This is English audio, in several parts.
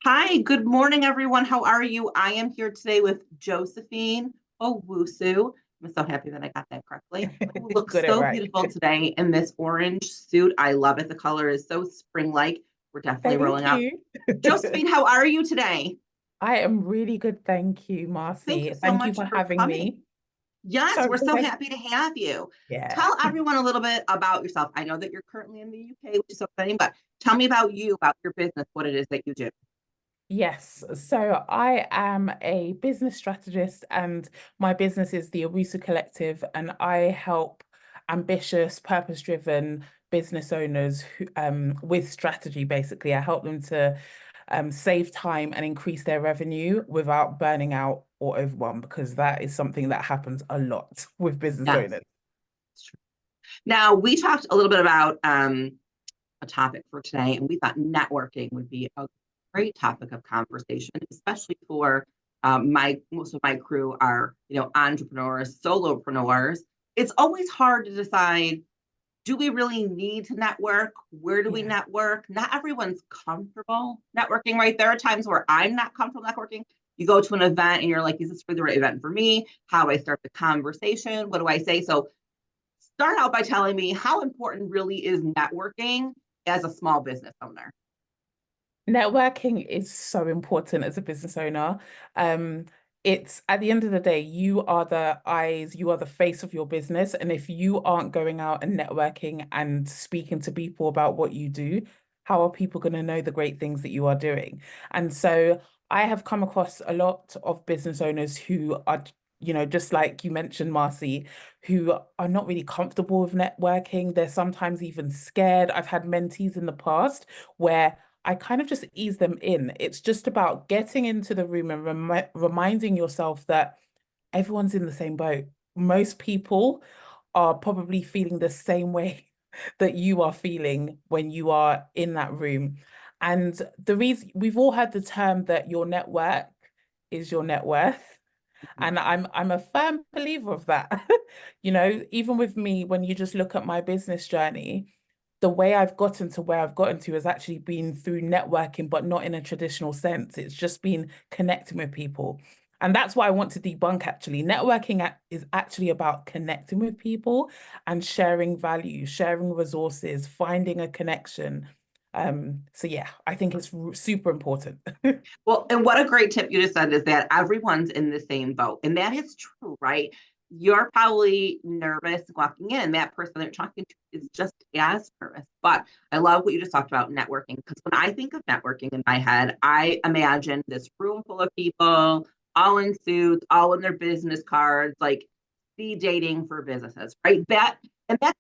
Hi, good morning, everyone. How are you? I am here today with Josephine Owusu. I'm so happy that I got that correctly. Who looks Got it so right. beautiful today in this orange suit. I love it. The color is so spring-like. We're definitely rolling Thank out. you. Josephine, how are you today? I am really good. Thank you, Thank Marcy. you so Thank you much for for having coming. me. Yes, Sorry, we're go so ahead. happy to have you. Yeah. Tell everyone a little bit about yourself. I know that you're currently in the UK, which is so exciting, but tell me about you, about your business, what it is that you do. Yes. So I am a business strategist and my business is the Owusu Collective, and I help ambitious, purpose-driven business owners with strategy, basically. I help them to save time and increase their revenue without burning out or overwhelm, because that is something that happens a lot with business Yes. owners. Now, we talked a little bit about a topic for today, and we thought networking would be a great topic of conversation, especially for my most of my crew are entrepreneurs, solopreneurs. It's always hard to decide, do we really need to network? Where do we Yeah. network? Not everyone's comfortable networking, right? There are times where I'm not comfortable networking. You go to an event and you're like, is this for the right event for me? How do I start the conversation? What do I say? So start out by telling me how important really is networking as a small business owner. Networking is so important as a business owner. Um, it's at the end of the day, you are the eyes, you are the face of your business. And if you aren't going out and networking and speaking to people about what you do, how are people going to know the great things that you are doing? And so I have come across a lot of business owners who are, just like you mentioned, Marcy, who are not really comfortable with networking. They're sometimes even scared. I've had mentees in the past where I kind of just ease them in. It's just about getting into the room and reminding yourself that everyone's in the same boat. Most people are probably feeling the same way that you are feeling when you are in that room. And the reason we've all heard the term that your network is your net worth. And I'm a firm believer of that. Even with me, when you just look at my business journey, the way I've gotten to where I've gotten to has actually been through networking, but not in a traditional sense. It's just been connecting with people. And that's what I want to debunk, actually. Networking is actually about connecting with people and sharing value, sharing resources, finding a connection. So yeah, I think it's super important. Well, and what a great tip you just said is that everyone's in the same boat. And that is true, right? You're probably nervous walking in. That person that you're talking to is just as nervous. But I love what you just talked about networking, because when I think of networking in my head, I imagine this room full of people, all in suits, all in their business cards, like speed dating for businesses, right? That's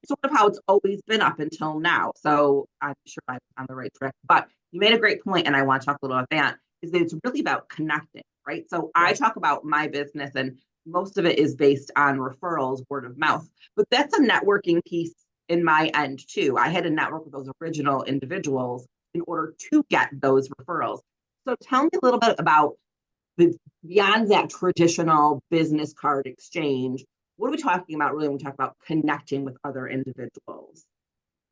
sort of how it's always been up until now. So I'm sure I'm on the right track. But you made a great point, and I want to talk a little about that, is that it's really about connecting, right? So I Yeah. talk about my business, and most of it is based on referrals, word of mouth. But that's a networking piece in my end too. I had to network with those original individuals in order to get those referrals. So tell me a little bit about beyond that traditional business card exchange. What are we talking about really when we talk about connecting with other individuals?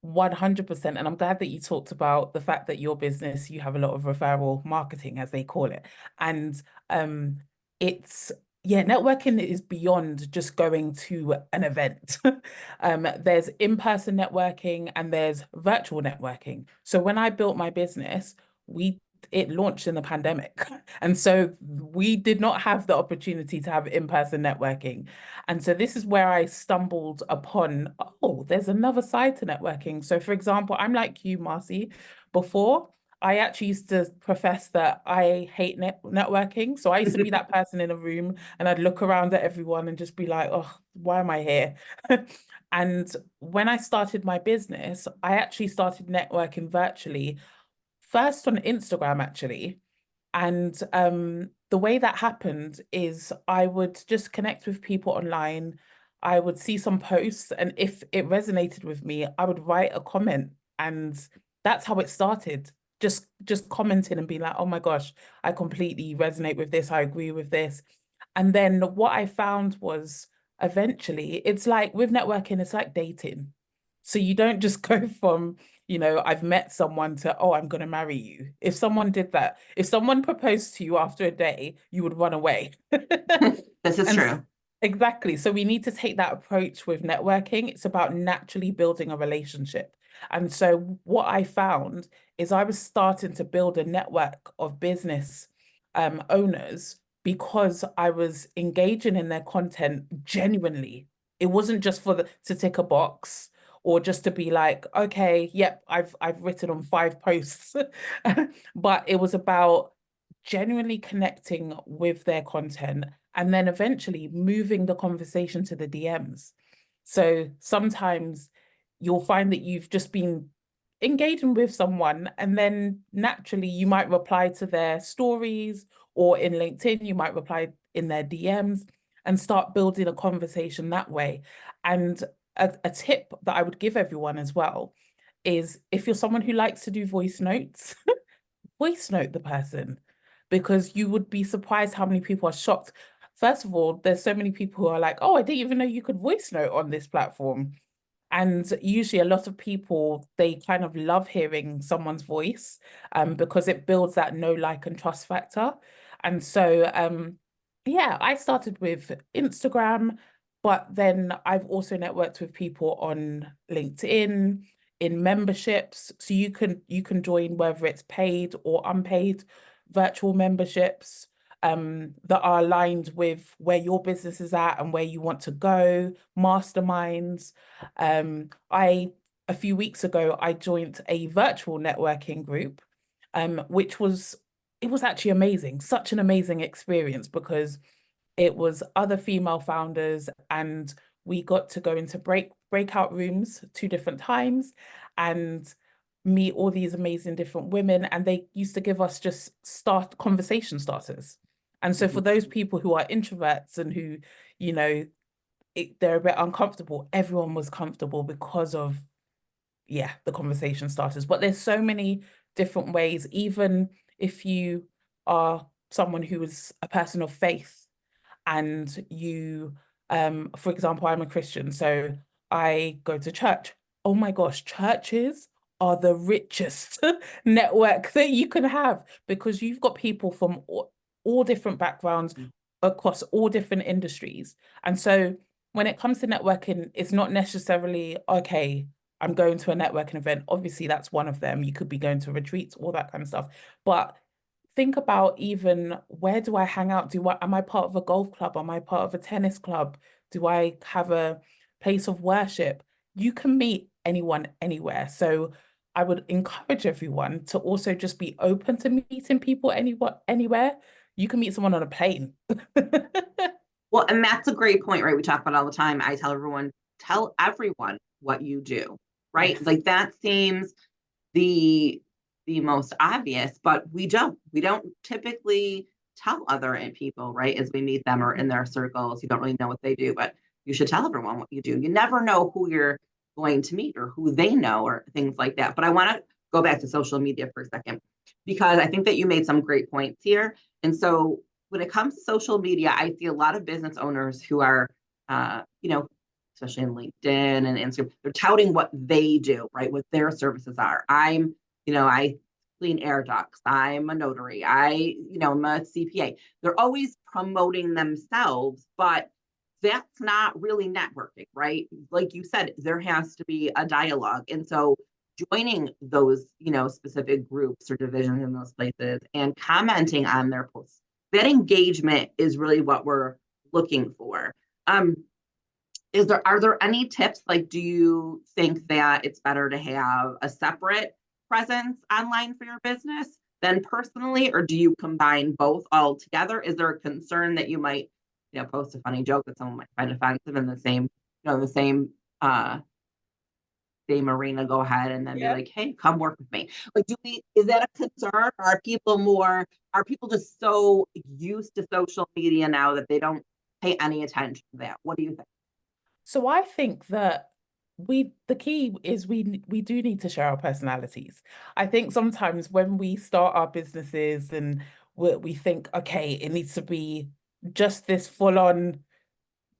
100%. And I'm glad that you talked about the fact that your business, you have a lot of referral marketing, as they call it. And um, it's, yeah, networking is beyond just going to an event. There's in-person networking and there's virtual networking. So when I built my business, it launched in the pandemic. And so we did not have the opportunity to have in-person networking. And so this is where I stumbled upon, oh, there's another side to networking. So for example, I'm like you, Marcy. Before, I actually used to profess that I hate networking. So I used to be that person in a room and I'd look around at everyone and just be like, oh, why am I here? And when I started my business, I actually started networking virtually, first on Instagram, actually. And the way that happened is I would just connect with people online. I would see some posts, and if it resonated with me, I would write a comment. And that's how it started. Just commenting and being like, oh my gosh, I completely resonate with this. I agree with this. And then what I found was eventually, it's like with networking, it's like dating. So you don't just go from I've met someone to, oh, I'm going to marry you. If someone did that, if someone proposed to you after a day, you would run away. This is And true. exactly. So we need to take that approach with networking. It's about naturally building a relationship. And so what I found is I was starting to build a network of business owners because I was engaging in their content genuinely. It wasn't just to tick a box or just to be like, okay, yep, I've written on 5 posts. But it was about genuinely connecting with their content and then eventually moving the conversation to the DMs. So sometimes you'll find that you've just been engaging with someone, and then naturally you might reply to their stories, or in LinkedIn, you might reply in their DMs and start building a conversation that way. And a tip that I would give everyone as well is if you're someone who likes to do voice notes, voice note the person, because you would be surprised how many people are shocked. First of all, there's so many people who are like, oh, I didn't even know you could voice note on this platform. And usually a lot of people, they kind of love hearing someone's voice because it builds that know, like, and trust factor. And so, yeah, I started with Instagram, but then I've also networked with people on LinkedIn, in memberships. So you can join whether it's paid or unpaid virtual memberships that are aligned with where your business is at and where you want to go, masterminds. I A few weeks ago, I joined a virtual networking group, which was it was actually amazing, such an amazing experience because it was other female founders, and we got to go into breakout rooms 2 different times and meet all these amazing different women, and they used to give us just start conversation starters. And so for Mhm. those people who are introverts and who, you know, they're a bit uncomfortable, everyone was comfortable because of, yeah, the conversation starters. But there's so many different ways, even if you are someone who is a person of faith and you, for example, I'm a Christian, so I go to church. Oh my gosh, churches are the richest network that you can have because you've got people from all different backgrounds across all different industries. And so when it comes to networking, it's not necessarily, okay, I'm going to a networking event. Obviously, that's one of them. You could be going to retreats, all that kind of stuff. But think about, even where do I hang out? Am I part of a golf club? Am I part of a tennis club? Do I have a place of worship? You can meet anyone anywhere. So I would encourage everyone to also just be open to meeting people anywhere. You can meet someone on a plane. Well, and that's a great point, right? We talk about all the time. I tell everyone what you do, right? Yes. Like that seems the most obvious, but we don't typically tell other people, right? As we meet them or in their circles, you don't really know what they do, but you should tell everyone what you do. You never know who you're going to meet or who they know or things like that. But I want to go back to social media for a second because I think that you made some great points here. And so when it comes to social media, I see a lot of business owners who are, especially in LinkedIn and Instagram, they're touting what they do, right? What their services are. I clean air ducts. I'm a notary. I'm a CPA. They're always promoting themselves, but that's not really networking, right? Like you said, there has to be a dialogue. And so joining those, specific groups or divisions in those places and commenting on their posts, that engagement is really what we're looking for. Um, are there any tips? Like, do you think that it's better to have a separate presence online for your business than personally, or do you combine both all together? Is there a concern that you might, post a funny joke that someone might find offensive in the same arena, go ahead and then be Yeah. like, hey, come work with me. Like, is that a concern? Are people just so used to social media now that they don't pay any attention to that? What do you think? So I think that the key is we do need to share our personalities. I think sometimes when we start our businesses and we think, okay, it needs to be just this full on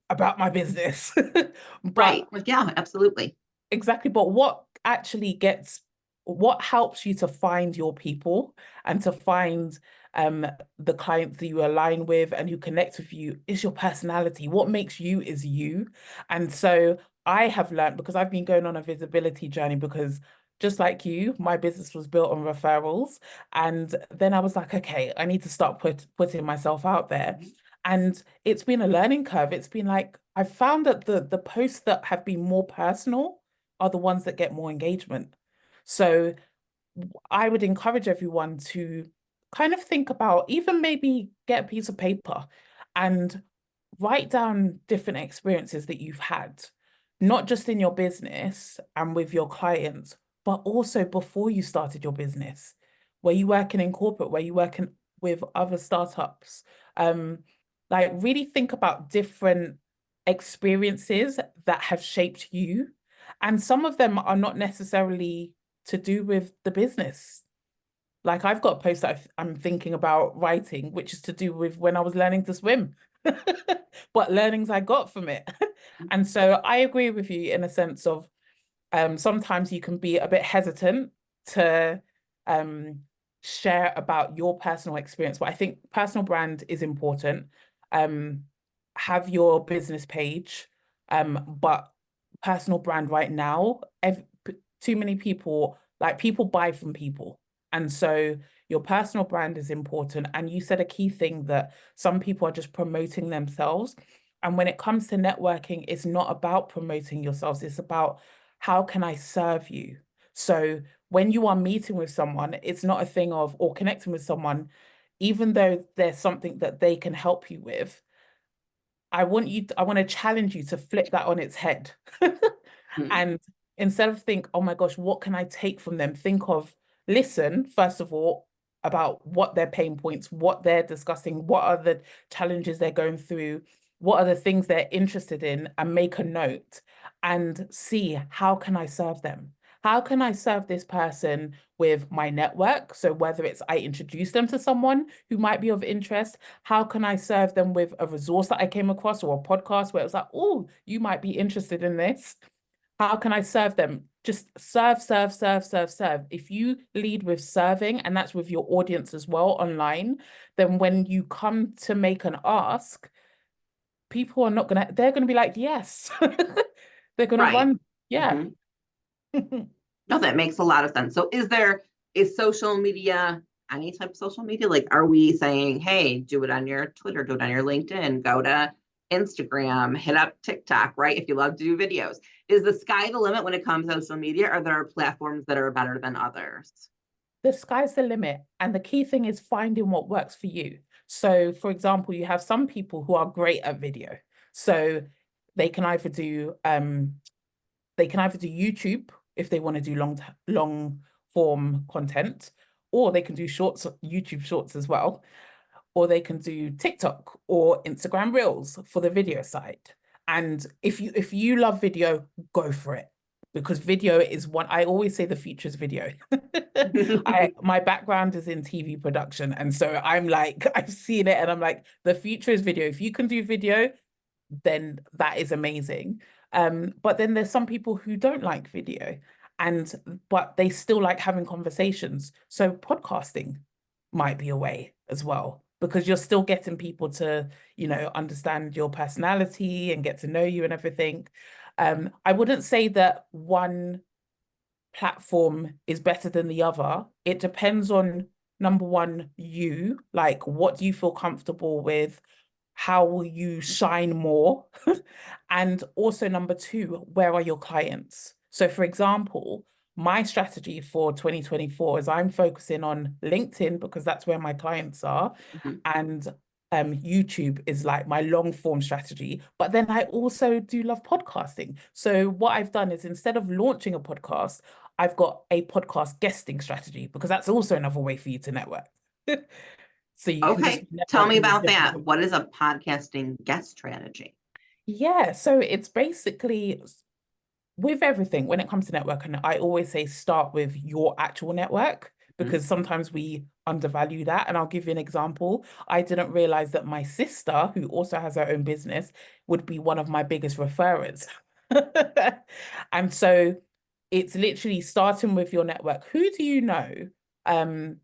about my business. Right. But Like, yeah, absolutely. exactly, but what actually gets what helps you to find your people and to find the clients that you align with and who connect with you is your personality. What makes you is you. And so I have learned, because I've been going on a visibility journey, because just like you, my business was built on referrals. And then I was like, okay, I need to start putting myself out there. And it's been a learning curve. It's been like, I've found that the posts that have been more personal are the ones that get more engagement. So I would encourage everyone to kind of think about, even maybe get a piece of paper and write down different experiences that you've had, not just in your business and with your clients, but also before you started your business, where you working in corporate, where you working with other startups. Like really think about different experiences that have shaped you. And some of them are not necessarily to do with the business. Like I've got a post that I'm thinking about writing, which is to do with when I was learning to swim, what learnings I got from it. And so I agree with you in a sense of sometimes you can be a bit hesitant to um, share about your personal experience, but I think personal brand is important. Um, have your business page, but personal brand right now, too many people, like people buy from people. And so your personal brand is important. And you said a key thing that some people are just promoting themselves. And when it comes to networking, it's not about promoting yourselves, it's about how can I serve you? So when you are meeting with someone, it's not a thing of, or connecting with someone, even though there's something that they can help you with, I want to challenge you to flip that on its head. Mhm. And instead of think, oh my gosh, what can I take from them? Think of, listen, first of all, about what their pain points, what they're discussing, what are the challenges they're going through, what are the things they're interested in, and make a note and see how can I serve them? How can I serve this person with my network? So whether it's I introduce them to someone who might be of interest, how can I serve them with a resource that I came across or a podcast where it was like, oh, you might be interested in this. How can I serve them? Just serve, serve, serve, serve, serve. If you lead with serving, and that's with your audience as well online, then when you come to make an ask, people are not gonna, they're gonna be like, yes. They're gonna Right. run. Yeah. Mhm. No, that makes a lot of sense. So is social media, any type of social media? Like, are we saying, hey, do it on your Twitter, do it on your LinkedIn, go to Instagram, hit up TikTok, right? If you love to do videos. Is the sky the limit when it comes to social media, or there are platforms that are better than others? The sky's the limit. And the key thing is finding what works for you. So, for example, you have some people who are great at video. So they can either do YouTube if they want to do long form content, or they can do shorts, YouTube shorts as well, or they can do TikTok or Instagram Reels for the video side. And if you love video, go for it, because video is one, I always say the future is video. My background is in TV production, and so I'm like, I've seen it and I'm like, the future is video. If you can do video, then that is amazing. But then there's some people who don't like video, and but they still like having conversations. So podcasting might be a way as well, because you're still getting people to, understand your personality and get to know you and everything. I wouldn't say that one platform is better than the other. It depends on, number one, you, like what do you feel comfortable with? How will you shine more? And also number two, where are your clients? So for example, my strategy for 2024 is I'm focusing on LinkedIn because that's where my clients are. Mhm. And YouTube is like my long form strategy. But then I also do love podcasting. So what I've done is, instead of launching a podcast, I've got a podcast guesting strategy, because that's also another way for you to network. So you can just Okay, be tell me networking with about different. that. What is a podcasting guest strategy? Yeah, so it's basically with everything when it comes to networking, I always say start with your actual network, Mhm. because sometimes we undervalue that. And I'll give you an example. I didn't realize that my sister, who also has her own business, would be one of my biggest referrers. And so it's literally starting with your network. Who do you know,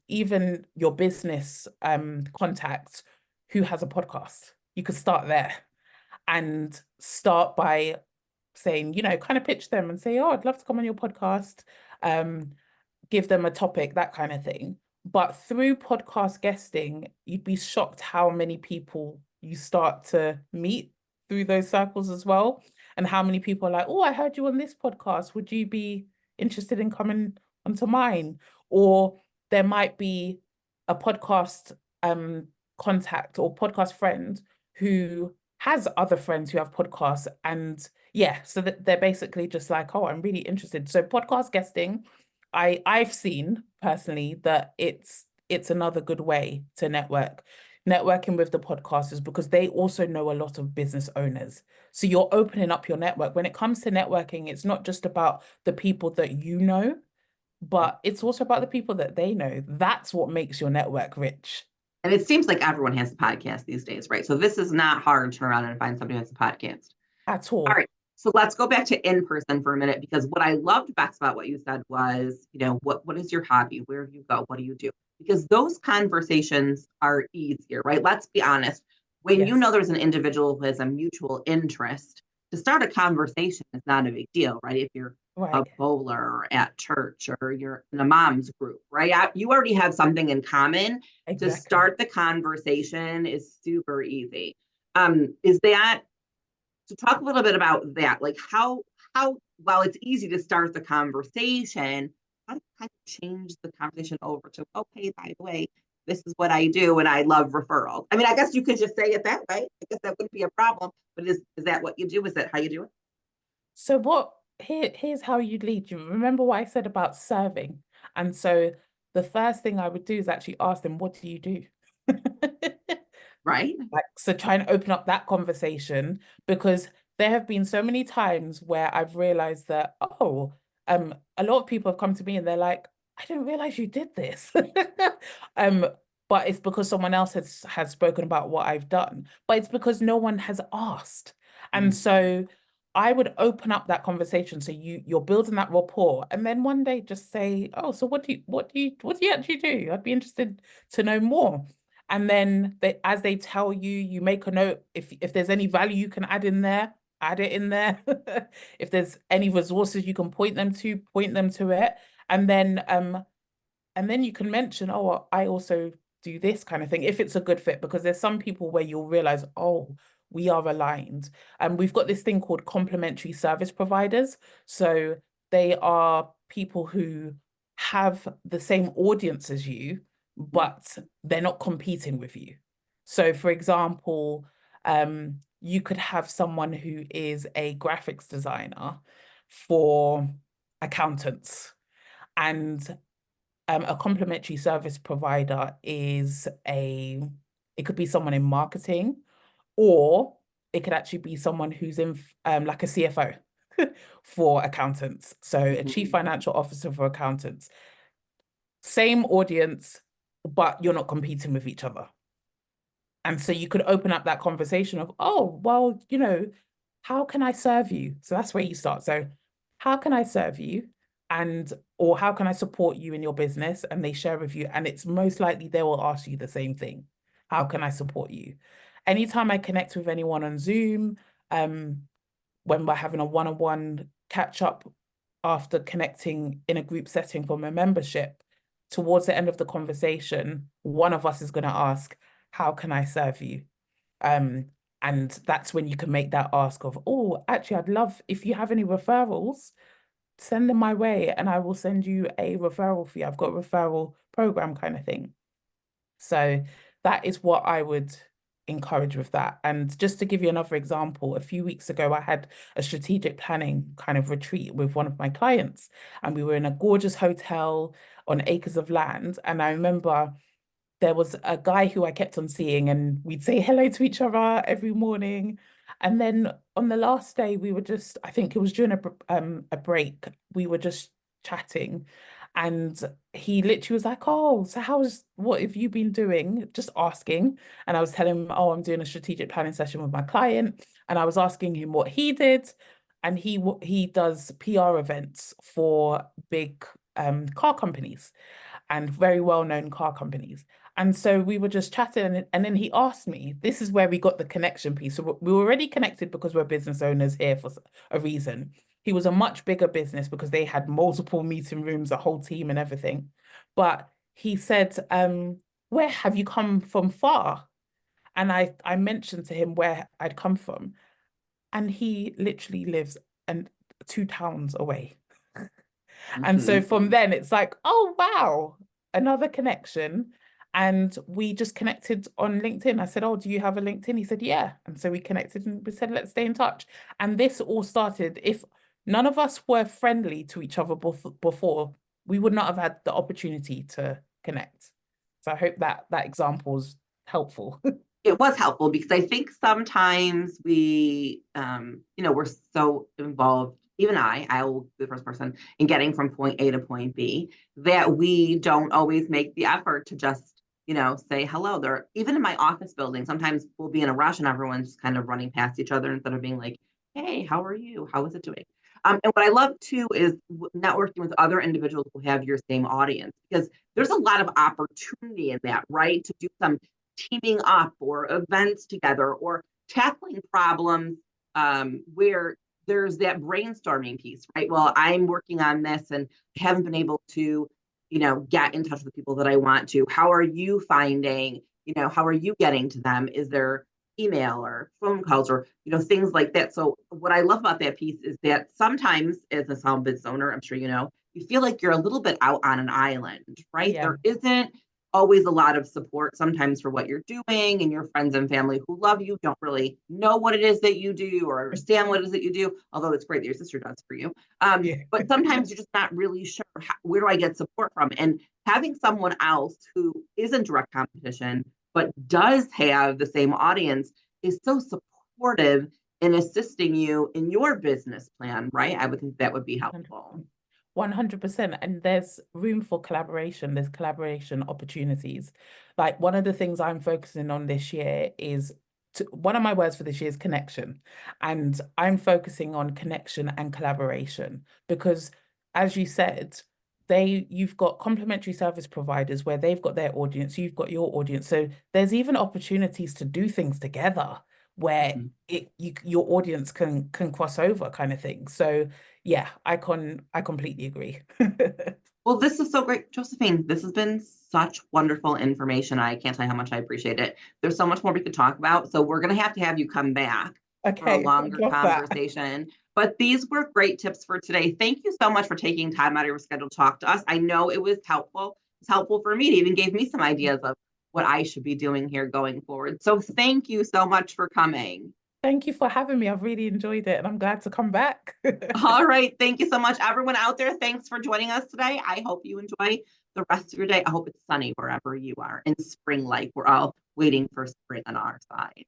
even your business contacts who has a podcast? You could start there and start by saying, kind of pitch them and say, oh, I'd love to come on your podcast. Give them a topic, that kind of thing. But through podcast guesting, you'd be shocked how many people you start to meet through those circles as well. And how many people are like, oh, I heard you on this podcast. Would you be interested in coming onto mine? Or there might be a podcast contact or podcast friend who has other friends who have podcasts. And yeah, so that they're basically just like, oh, I'm really interested. So podcast guesting, I've seen personally that it's another good way to network. Networking with the podcasters because they also know a lot of business owners. So you're opening up your network. When it comes to networking, it's not just about the people that you know, but it's also about the people that they know. That's what makes your network rich. And it seems like everyone has a podcast these days, right? So this is not hard to turn around and find somebody who has a podcast. At All all. right. So let's go back to in person for a minute, because what I loved best about what you said was, what is your hobby? Where do you go? What do you do? Because those conversations are easier, right? Let's be honest. When you Yes. know there's an individual who has a mutual interest, to start a conversation is not a big deal, right? If you're a Right. bowler or at church or you're in a mom's group, right? You already have something in common. To Exactly. start the conversation is super easy. Is that to talk a little bit about that, like how while it's easy to start the conversation, how to kind of change the conversation over to, okay, by the way, this is what I do and I love referrals. I mean, I guess you could just say it that way. I guess that wouldn't be a problem. But is that what you do? Is that how you do it? So here's how you lead. You remember what I said about serving? And so the first thing I would do is actually ask them, what do you do? Right? Like, so try and open up that conversation because there have been so many times where I've realized that, oh, a lot of people have come to me and they're like, I didn't realize you did this. Um, but it's because someone else has spoken about what I've done, but it's because no one has asked. And Mm. so I would open up that conversation. So you're building that rapport, and then one day just say, oh, so what do you actually do? I'd be interested to know more. And then as they tell you, you make a note. If there's any value you can add in there, add it in there. If there's any resources you can point them to it. And then you can mention, oh, I also do this kind of thing if it's a good fit, because there's some people where you'll realize, oh, we are aligned. And we've got this thing called complementary service providers. So they are people who have the same audience as you, but they're not competing with you. So, for example, you could have someone who is a graphics designer for accountants, and a complementary service provider it could be someone in marketing, or it could actually be someone who's in like a CFO for accountants. So a chief Mhm. financial officer for accountants. Same audience, but you're not competing with each other. And so you could open up that conversation of, oh, well, how can I serve you? So that's where you start. So how can I serve you? Or how can I support you in your business? And they share with you. And it's most likely they will ask you the same thing. How can I support you? Anytime I connect with anyone on Zoom, um, when we're having a one-on-one catch up after connecting in a group setting for my membership, towards the end of the conversation, one of us is going to ask, how can I serve you? Um, and that's when you can make that ask of, oh, actually, I'd love if you have any referrals, send them my way and I will send you a referral fee. I've got a referral program kind of thing. So that is what I would encourage with that. And just to give you another example, a few weeks ago, I had a strategic planning kind of retreat with one of my clients, and we were in a gorgeous hotel on acres of land. And I remember there was a guy who I kept on seeing, and we'd say hello to each other every morning. And then on the last day, we were just, I think it was during a break, we were just chatting. And he literally was like, oh, so what have you been doing? Just asking. And I was telling him, oh, I'm doing a strategic planning session with my client. And I was asking him what he did. and he does PR events for big car companies and very well-known car companies. And so we were just chatting, and then he asked me, this is where we got the connection piece. So we were already connected because we're business owners here for a reason. He was a much bigger business because they had multiple meeting rooms, a whole team and everything. But he said, where have you come from far? And I mentioned to him where I'd come from, and he literally lives and 2 towns away. And so from then it's like, oh wow, another connection. And we just connected on LinkedIn. I said, oh, do you have a LinkedIn? He said, yeah. And so we connected and we said, let's stay in touch. And this all started, if none of us were friendly to each other before, we would not have had the opportunity to connect. So I hope that that example's helpful. It was helpful because I think sometimes we, we're so involved, even I will be the first person in getting from point A to point B, that we don't always make the effort to just, say hello. There, even in my office building, sometimes we'll be in a rush and everyone's just kind of running past each other instead of being like, hey, how are you? How is it doing? And what I love too is networking with other individuals who have your same audience, because there's a lot of opportunity in that, right? To do some teaming up or events together or tackling problems where there's that brainstorming piece, right? Well, I'm working on this and haven't been able to, get in touch with the people that I want to. How are you finding, how are you getting to them? Is there email or phone calls or, things like that? So what I love about that piece is that sometimes as a small business owner, I'm sure you feel like you're a little bit out on an island, right? Yeah. There isn't always a lot of support sometimes for what you're doing, and your friends and family who love you don't really know what it is that you do or understand what it is that you do, although it's great that your sister does for you. Yeah. But sometimes you're just not really sure where do I get support from, and having someone else who isn't direct competition but does have the same audience is so supportive in assisting you in your business plan, right? I would think that would be helpful. 100%. And there's room for collaboration. There's collaboration opportunities. Like one of the things I'm focusing on this year is one of my words for this year is connection. And I'm focusing on connection and collaboration because, as you said, you've got complementary service providers where they've got their audience, you've got your audience. So there's even opportunities to do things together where your audience can cross over kind of thing. So yeah, I completely agree. Well, this is so great, Josephine. This has been such wonderful information. I can't tell you how much I appreciate it. There's so much more we could talk about. So we're going to have you come back for a Okay, longer love that. conversation. But these were great tips for today. Thank you so much for taking time out of your schedule to talk to us. I know it was helpful. It's helpful for me. It even gave me some ideas of what I should be doing here going forward. So thank you so much for coming. Thank you for having me. I've really enjoyed it and I'm glad to come back. All right. Thank you so much, everyone out there. Thanks for joining us today. I hope you enjoy the rest of your day. I hope it's sunny wherever you are and spring like. We're all waiting for spring on our side.